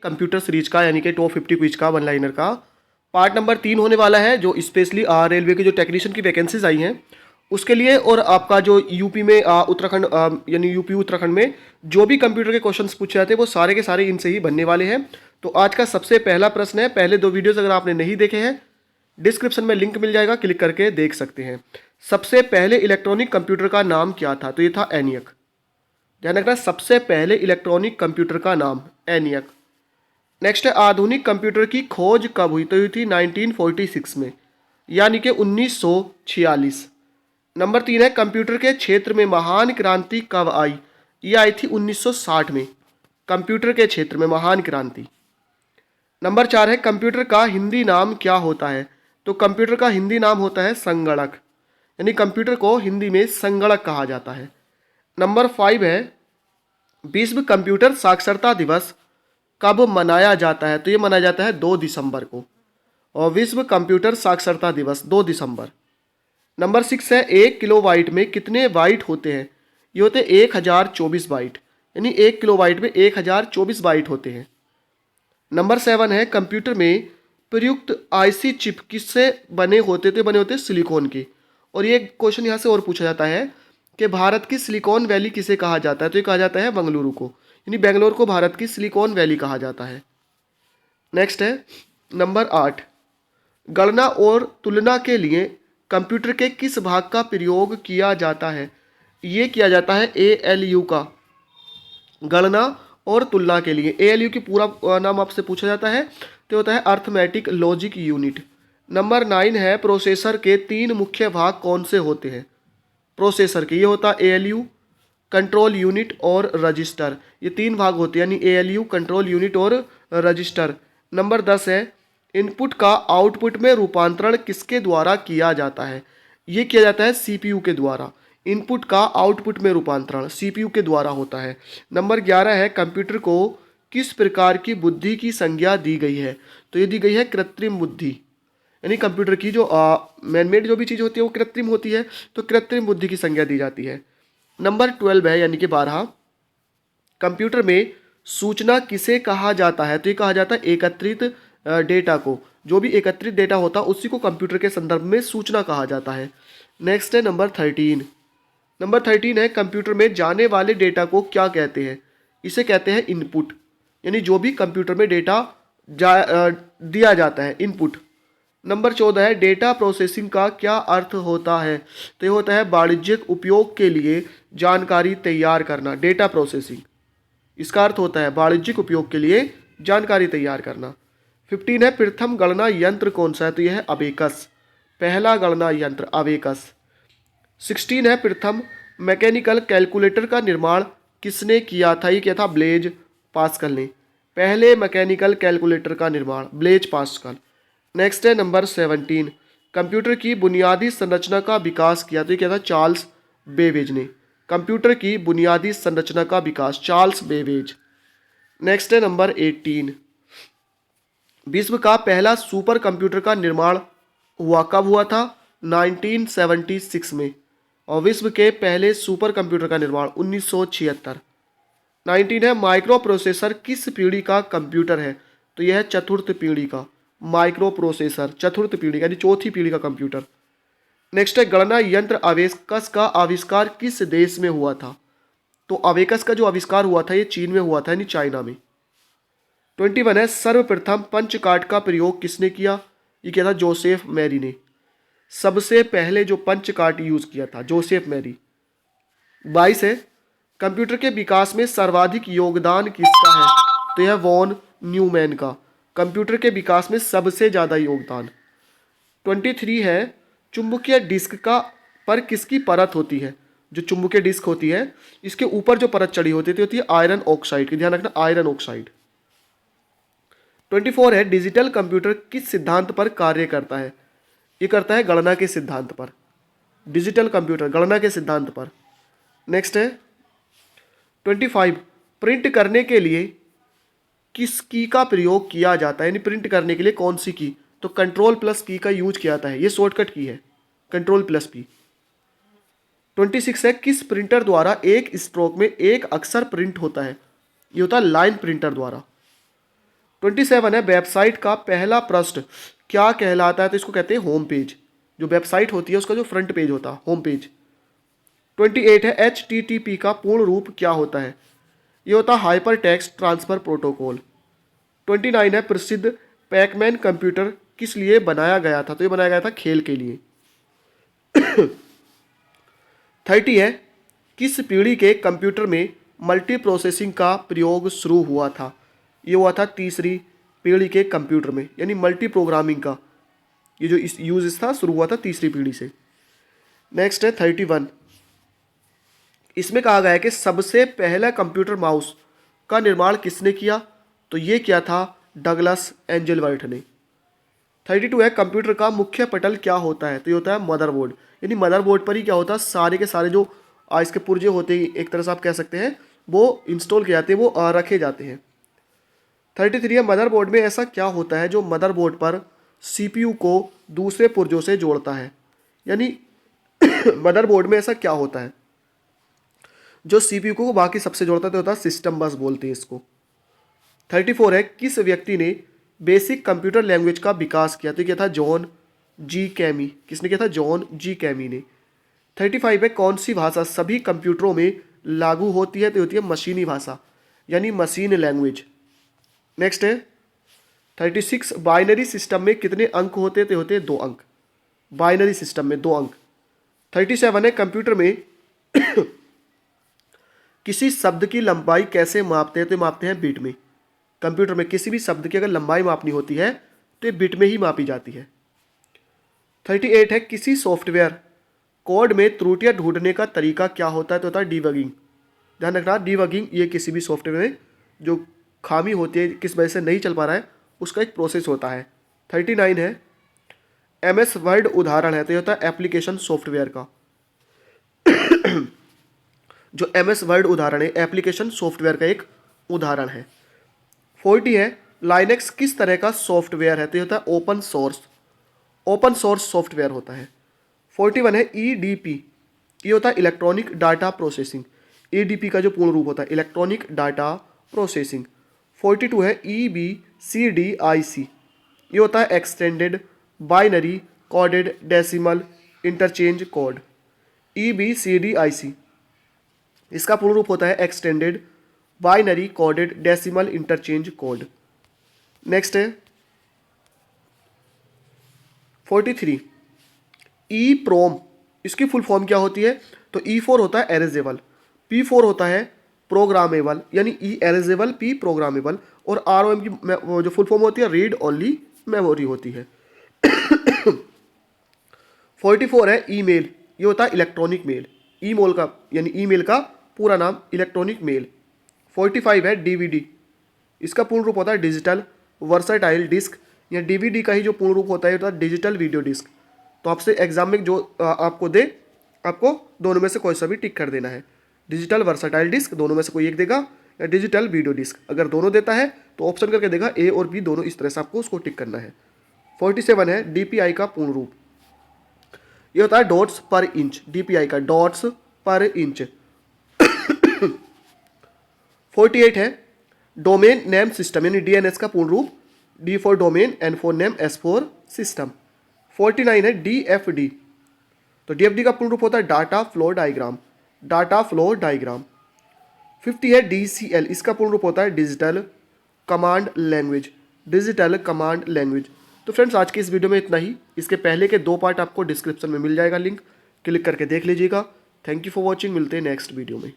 Computer series का, यानी कि टॉप 50 क्विज का, वन लाइनर का पार्ट नंबर 3 होने वाला है, जो स्पेशली रेलवे के जो टेक्नीशियन की वैकेंसीज आई हैं उसके लिए, और आपका जो यूपी में उत्तराखंड यानी यूपी उत्तराखंड में जो भी कंप्यूटर के क्वेश्चंस पूछे जाते हैं वो सारे के सारे इनसे ही बनने वाले हैं। तो आज का सबसे पहला प्रश्न है, पहले 2 वीडियोस अगर आपने नहीं देखे हैं डिस्क्रिप्शन में लिंक मिल जाएगा, क्लिक करके देख सकते हैं। सबसे पहले इलेक्ट्रॉनिक कंप्यूटर का नाम क्या था? तो ये था एनियक। ध्यान रखना, सबसे पहले इलेक्ट्रॉनिक कंप्यूटर का नाम एनियक। नेक्स्ट है, आधुनिक कंप्यूटर की खोज कब हुई? तो हुई थी 1946 में, यानी कि 1946। नंबर 3 है, कंप्यूटर के क्षेत्र में महान क्रांति कब आई? ये आई थी 1960 में, कंप्यूटर के क्षेत्र में महान क्रांति। नंबर 4 है, कंप्यूटर का हिंदी नाम क्या होता है? तो कंप्यूटर का हिंदी नाम होता है संगणक, यानी कंप्यूटर को हिंदी में संगणक कहा जाता है। नंबर 5 है, विश्व कंप्यूटर साक्षरता दिवस कब मनाया जाता है? तो ये मनाया जाता है 2 दिसंबर को, और विश्व कंप्यूटर साक्षरता दिवस 2 दिसंबर। नंबर 6 है, 1 किलोबाइट में कितने बाइट होते हैं? ये होते हैं 1024 बाइट, यानी 1 किलोबाइट में 1024 बाइट होते हैं। नंबर 7 है, कंप्यूटर में प्रयुक्त आईसी चिप किससे बने होते थे? बने होते सिलिकॉन के। और ये क्वेश्चन यहाँ से और पूछा जाता है कि भारत की सिलिकॉन वैली किसे कहा जाता है? तो ये कहा जाता है बेंगलुरु को, यानी बेंगलोर को भारत की सिलिकॉन वैली कहा जाता है। नेक्स्ट है नंबर 8, गणना और तुलना के लिए कंप्यूटर के किस भाग का प्रयोग किया जाता है? ये किया जाता है ALU का, गणना और तुलना के लिए। ALU की पूरा नाम आपसे पूछा जाता है तो होता है अर्थमेटिक लॉजिक यूनिट। नंबर 9 है, प्रोसेसर के 3 मुख्य भाग कौन से होते हैं? प्रोसेसर के, ये होता है ALU, कंट्रोल यूनिट और रजिस्टर। ये 3 भाग होते हैं, यानी ALU, कंट्रोल यूनिट और रजिस्टर। नंबर 10 है, इनपुट का आउटपुट में रूपांतरण किसके द्वारा किया जाता है? ये किया जाता है CPU के द्वारा। इनपुट का आउटपुट में रूपांतरण CPU के द्वारा होता है। नंबर 11 है, कंप्यूटर को किस प्रकार की बुद्धि की संज्ञा दी गई है? तो ये दी गई है कृत्रिम बुद्धि, यानी कंप्यूटर की जो मैनमेड जो भी चीज़ होती है वो कृत्रिम होती है, तो कृत्रिम बुद्धि की संज्ञा दी जाती है। नंबर 12 है, यानी कि 12, कंप्यूटर में सूचना किसे कहा जाता है? तो ये कहा जाता है एकत्रित डेटा को। जो भी एकत्रित डेटा होता है उसी को कंप्यूटर के संदर्भ में सूचना कहा जाता है। नेक्स्ट है नंबर 13। नंबर 13 है, कंप्यूटर में जाने वाले डेटा को क्या कहते हैं? इसे कहते हैं इनपुट, यानी जो भी कंप्यूटर में डेटा दिया जाता है, इनपुट। नंबर 14 है, डेटा प्रोसेसिंग का क्या अर्थ होता है? तो ये होता है वाणिज्यिक उपयोग के लिए जानकारी तैयार करना, डेटा प्रोसेसिंग। इसका अर्थ होता है वाणिज्यिक उपयोग के लिए जानकारी तैयार करना। 15 है, प्रथम गणना यंत्र कौन सा है? तो यह है अबेकस, पहला गणना यंत्र अबेकस। 16 है, प्रथम मैकेनिकल कैलकुलेटर का निर्माण किसने किया था? ये किया था ब्लेज पास्कल ने, पहले मैकेनिकल कैलकुलेटर का निर्माण ब्लेज पास्कल। नेक्स्ट है नंबर 17, कंप्यूटर की बुनियादी संरचना का विकास किया? तो ये क्या था चार्ल्स बेबेज ने, कंप्यूटर की बुनियादी संरचना का विकास चार्ल्स बेबेज। नेक्स्ट है नंबर 18, विश्व का पहला सुपर कंप्यूटर का निर्माण हुआ कब हुआ था? 1976 में, और विश्व के पहले सुपर कंप्यूटर का निर्माण 1976। 19 है, माइक्रो प्रोसेसर किस पीढ़ी का कंप्यूटर है? तो यह है चतुर्थ पीढ़ी का माइक्रो प्रोसेसर, चतुर्थ पीढ़ी यानी चौथी पीढ़ी का कंप्यूटर। नेक्स्ट है, गणना यंत्र अबेकस का आविष्कार किस देश में हुआ था? तो अबेकस का जो आविष्कार हुआ था ये चीन में हुआ था, यानी चाइना में। 21 है, सर्वप्रथम पंचकार्ड का प्रयोग किसने किया? ये किया था जोसेफ मैरी ने, सबसे पहले जो पंचकार्ड यूज किया था जोसेफ मैरी। 22 है, कंप्यूटर के विकास में सर्वाधिक योगदान किसका है? तो यह वॉन न्यूमैन का, कंप्यूटर के विकास में सबसे ज़्यादा योगदान। 23 है, चुंबकीय डिस्क का पर किसकी परत होती है? जो चुंबकीय डिस्क होती है इसके ऊपर जो परत चढ़ी होती है आयरन ऑक्साइड की, ध्यान रखना आयरन ऑक्साइड। 24 है, डिजिटल कंप्यूटर किस सिद्धांत पर कार्य करता है? ये करता है गणना के सिद्धांत पर, डिजिटल कंप्यूटर गणना के सिद्धांत पर। नेक्स्ट है 25, प्रिंट करने के लिए किस की का प्रयोग किया जाता है? यानी प्रिंट करने के लिए कौन सी की? तो कंट्रोल प्लस की का यूज किया जाता है, ये शॉर्टकट की है कंट्रोल प्लस पी। 26 है, किस प्रिंटर द्वारा एक स्ट्रोक में एक अक्षर प्रिंट होता है? ये होता है लाइन प्रिंटर द्वारा। 27 है वेबसाइट का पहला पृष्ठ क्या कहलाता है, तो इसको कहते हैं होम पेज। जो वेबसाइट होती है उसका जो फ्रंट पेज होता है होम पेज। 28 है HTTP का पूर्ण रूप क्या होता है, ये होता है हाइपर टेक्स्ट ट्रांसफर प्रोटोकॉल। 29 है प्रसिद्ध पैकमैन कंप्यूटर किस लिए बनाया गया था, तो ये बनाया गया था खेल के लिए। 30 है किस पीढ़ी के कंप्यूटर में मल्टी प्रोसेसिंग का प्रयोग शुरू हुआ था, ये हुआ था तीसरी पीढ़ी के कंप्यूटर में, यानी मल्टी प्रोग्रामिंग का ये जो इस यूज था शुरू हुआ था तीसरी पीढ़ी से। नेक्स्ट है 31, इसमें कहा गया है कि सबसे पहला कंप्यूटर माउस का निर्माण किसने किया, तो ये किया था डगलस एंजलबर्ट ने। 32 है कंप्यूटर का मुख्य पटल क्या होता है, तो ये होता है मदरबोर्ड, यानी मदरबोर्ड पर ही क्या होता है सारे के सारे जो इसके पुर्जे होते हैं एक तरह से आप कह सकते हैं वो इंस्टॉल किए जाते हैं, वो रखे जाते हैं। 33 है मदरबोर्ड में ऐसा क्या होता है जो मदरबोर्ड पर CPU को दूसरे पुर्जों से जोड़ता है, यानी मदरबोर्ड में ऐसा क्या होता है जो CPU को बाकी सबसे जोड़ता है, तो होता है सिस्टम बस बोलते हैं इसको। 34 है किस व्यक्ति ने बेसिक कंप्यूटर लैंग्वेज का विकास किया, तो क्या था जॉन जी कैमी। किसने किया था, जॉन जी कैमी ने। 35 है कौन सी भाषा सभी कंप्यूटरों में लागू होती है, तो होती है मशीनी भाषा, यानी मशीन लैंग्वेज। नेक्स्ट है 36 बाइनरी सिस्टम में कितने अंक होते हैं, तो होते हैं 2 अंक, बाइनरी सिस्टम में 2 अंक। 37 है कंप्यूटर में किसी शब्द की लंबाई कैसे मापते हैं, तो मापते हैं बिट में। कंप्यूटर में किसी भी शब्द की अगर लंबाई मापनी होती है तो ये बिट में ही मापी जाती है। 38 है किसी सॉफ्टवेयर कोड में त्रुटियां ढूंढने का तरीका क्या होता है, तो होता है डीबगिंग। ध्यान रखना डीबगिंग ये किसी भी सॉफ्टवेयर में जो खामी होती है किस वजह से नहीं चल पा रहा है उसका एक प्रोसेस होता है। 39 है MS वर्ड उदाहरण है, तो ये होता है एप्लीकेशन सॉफ्टवेयर का। जो MS वर्ड उदाहरण है एप्लीकेशन सॉफ्टवेयर का एक उदाहरण है। 40 है लाइनेक्स किस तरह का सॉफ्टवेयर है, तो ये होता है ओपन सोर्स सॉफ्टवेयर होता है। 41 है EDP, ये होता है इलेक्ट्रॉनिक डाटा प्रोसेसिंग। EDP का जो पूर्ण रूप होता है इलेक्ट्रॉनिक डाटा प्रोसेसिंग। 42 है EBCDIC, ये होता है extended binary coded decimal interchange code. EBCDIC इसका पूर्ण रूप होता है extended binary coded decimal interchange code. Next है 43 EEPROM, इसकी फुल फॉर्म क्या होती है, तो E4 होता है एरेजेबल, P4 होता है प्रोग्रामेबल, यानी E एरेजेबल P प्रोग्रामेबल, और ROM की जो फुल फॉर्म होती है रीड ओनली मेमोरी होती है। 44 है ईमेल, ये होता है इलेक्ट्रॉनिक मेल, ईमेल का यानी ईमेल का पूरा नाम इलेक्ट्रॉनिक मेल। 45 है DVD, इसका पूर्ण रूप होता है डिजिटल वर्सटाइल डिस्क, या DVD का ही जो पूर्ण रूप होता है डिजिटल वीडियो डिस्क। तो आपसे एग्जाम में जो आपको दे आपको दोनों में से कोई सा भी टिक कर देना है, डिजिटल वर्सटाइल डिस्क दोनों में से कोई एक देगा, या डिजिटल वीडियो डिस्क अगर दोनों देता है तो ऑप्शन करके देगा A और B दोनों, इस तरह से आपको उसको टिक करना है। 47 है DPI का पूर्ण रूप, ये होता है डॉट्स पर इंच, DPI का डॉट्स पर इंच। 48 है डोमेन नेम सिस्टम, यानी DNS का पूर्ण रूप D for domain, N for name, S for system. 49 है DFD, तो DFD का पूर्ण रूप होता है data flow diagram, data flow diagram. 50 है DCL, इसका पूर्ण रूप होता है digital command language, digital command language. तो फ्रेंड्स आज की इस वीडियो में इतना ही, इसके पहले के 2 पार्ट आपको डिस्क्रिप्शन में मिल जाएगा, लिंक क्लिक करके देख लीजिएगा। थैंक यू फॉर वॉचिंग, मिलते हैं नेक्स्ट वीडियो में।